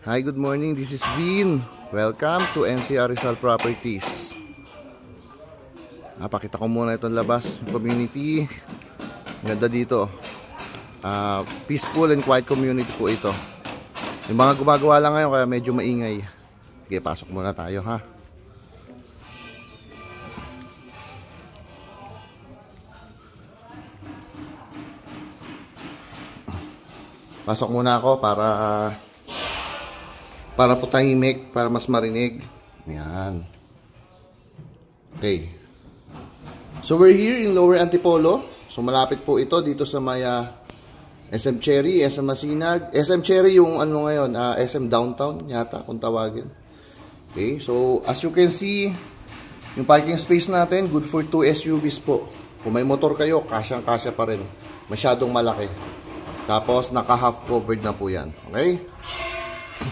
Hi, good morning. This is Vin. Welcome to NCR Rizal Properties. Pakita ko muna itong labas, community. Ganda dito. Peaceful and quiet community po ito. Yung mga gumagawa lang ngayon kaya medyo maingay. Sige, pasok muna tayo ha. Pasok muna ako para po tahimik, para mas marinig. Ayan. Okay. So we're here in Lower Antipolo. So malapit po ito dito sa Maya SM Cherry, SM Masinag. SM Cherry yung ano ngayon, SM Downtown yata kung tawagin. Okay, so as you can see, yung parking space natin, good for 2 SUVs po. Kung may motor kayo, kasyang-kasya pa rin. Masyadong malaki. Tapos naka-half covered na po yan. Okay?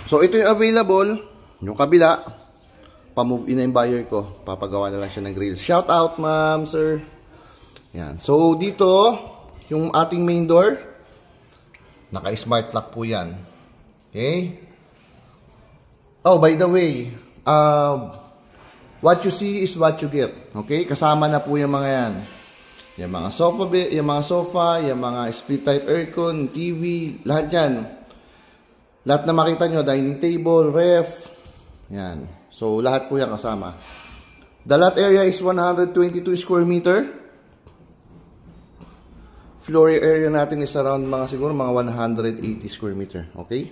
So ito yung available. Yung kabila, pa-move in na yung buyer ko. Papagawa na lang siya ng grill. Shout out ma'am, sir. Yan. So dito, yung ating main door, naka-smart lock po yan. Okay? Oh, by the way, what you see is what you get. Okay? Kasama na po yung mga yan. Yung mga sofa, yung mga split type aircon, TV, lahat yan. Lahat na makita nyo, dining table, ref, yan. So, lahat po yan kasama. The lot area is 122 square meter. Floor area natin is around siguro mga 180 square meter. Okay?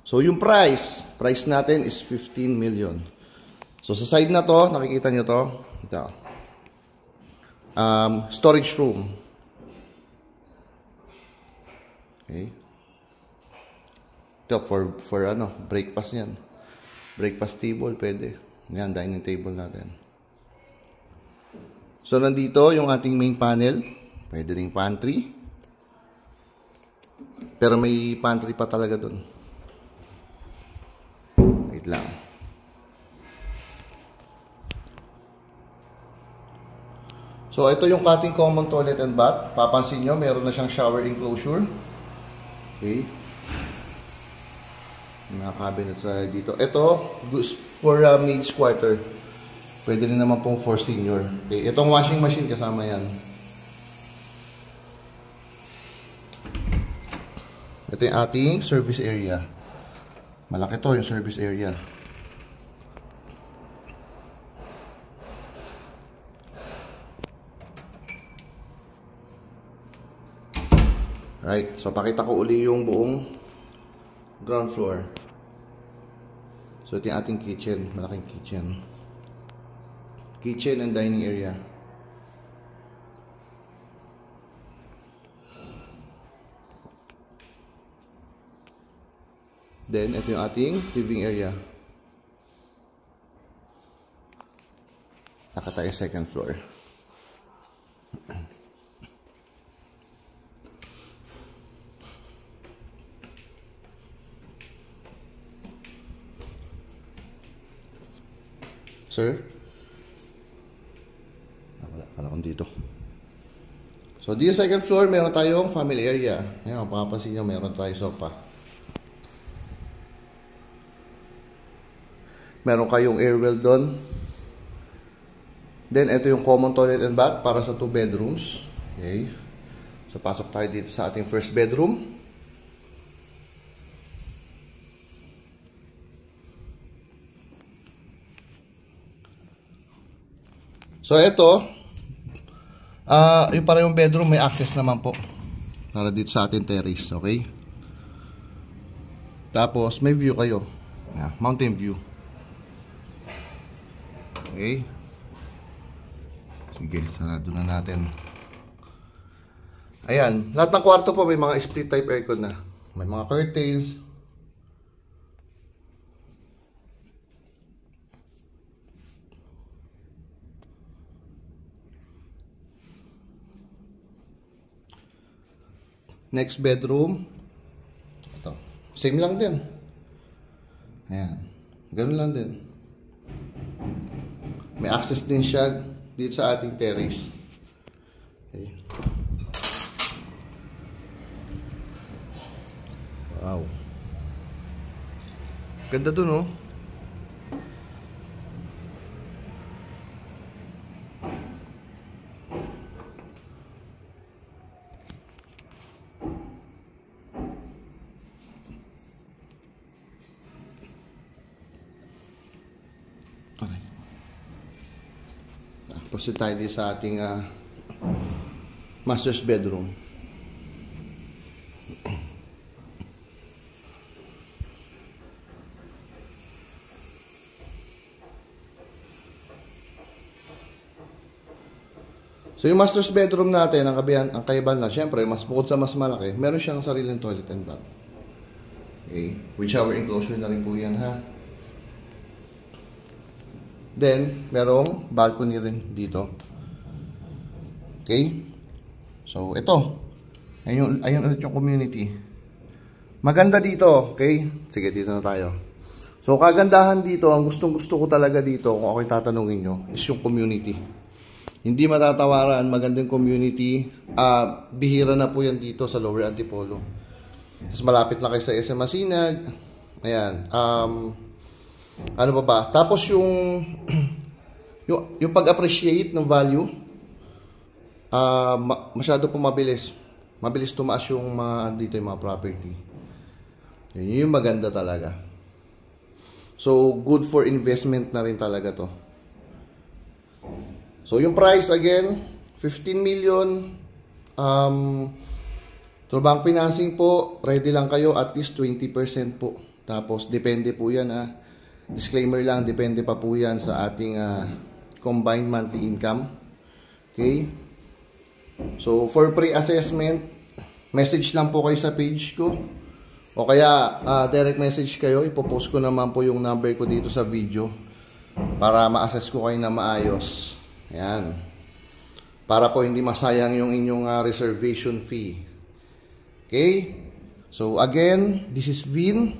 So, yung price natin is 15 million. So, sa side na to, nakikita nyo to. Ito. Storage room. Okay. Ito, for breakfast yan. Breakfast table, pwede. Yan, dining table natin. So, nandito yung ating main panel. Pwede ring pantry. Pero may pantry pa talaga dun. Wait lang. So, ito yung ating common toilet and bath. Papansin nyo, meron na siyang shower enclosure. Okay. Mga cabinets dito. Ito, for maid's quarter. Pwede rin naman pong for senior. Okay. Itong washing machine, kasama yan. Ito yung ating service area. Malaki to yung service area. Right, so pakita ko uli yung buong ground floor. So ito yung ating kitchen, malaking kitchen. Kitchen and dining area. Then ito yung ating living area. Nakatayo second floor. Sir? Wala akong dito. So, dito second floor, meron tayong family area. Ngayon, kung papapansin nyo, meron tayong sofa. Meron kayong airwell doon. Then, ito yung common toilet and bath para sa 2 bedrooms. Okay. So, pasok tayo dito sa ating first bedroom. So, ito, yung para yung bedroom, may access naman po. Para dito sa ating terrace, okay? Tapos, may view kayo. Yeah, mountain view. Okay? Sige, sarado na natin. Ayan, lahat ng kwarto po may mga split type aircon na. May mga curtains. Next bedroom. Ito. Same lang din. Ayan. Ganun lang din. May access din siya dito sa ating terrace. Okay. Wow. Ganda dun, oh. Proceed tayo din sa ating master's bedroom. So yung master's bedroom natin, ang kaibahan lang, syempre, mas bukod sa mas malaki, meron siyang sariling toilet and bath. Okay, with shower enclosure na rin po yan, ha. Then, merong balcony rin dito. Okay? So, ito. Ayun ulit yung community. Maganda dito. Okay? Sige, dito na tayo. So, kagandahan dito, ang gustong-gusto ko talaga dito, kung ako'y tatanungin nyo, is yung community. Hindi matatawaran, magandang community. Bihira na po yan dito sa Lower Antipolo. Tapos malapit lang kayo sa SM Masinag. Ayan. Ano pa ba? Tapos yung pag-appreciate ng value, masyado po mabilis. Mabilis tumaas yung mga dito yung mga property. Yun yung maganda talaga. So, good for investment na rin talaga to. So, yung price again, 15 million. Through bank financing po, ready lang kayo at least 20% po. Tapos, depende po yan, disclaimer lang, depende pa po yan sa ating combined monthly income. Okay? So, for pre-assessment, message lang po kayo sa page ko. O kaya, direct message kayo. Ipopost ko naman po yung number ko dito sa video para ma-assess ko kayo na maayos. Ayan. Para po hindi masayang yung inyong reservation fee. Okay? So, again, this is Vin.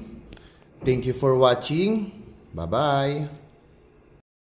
Thank you for watching. Bye-bye.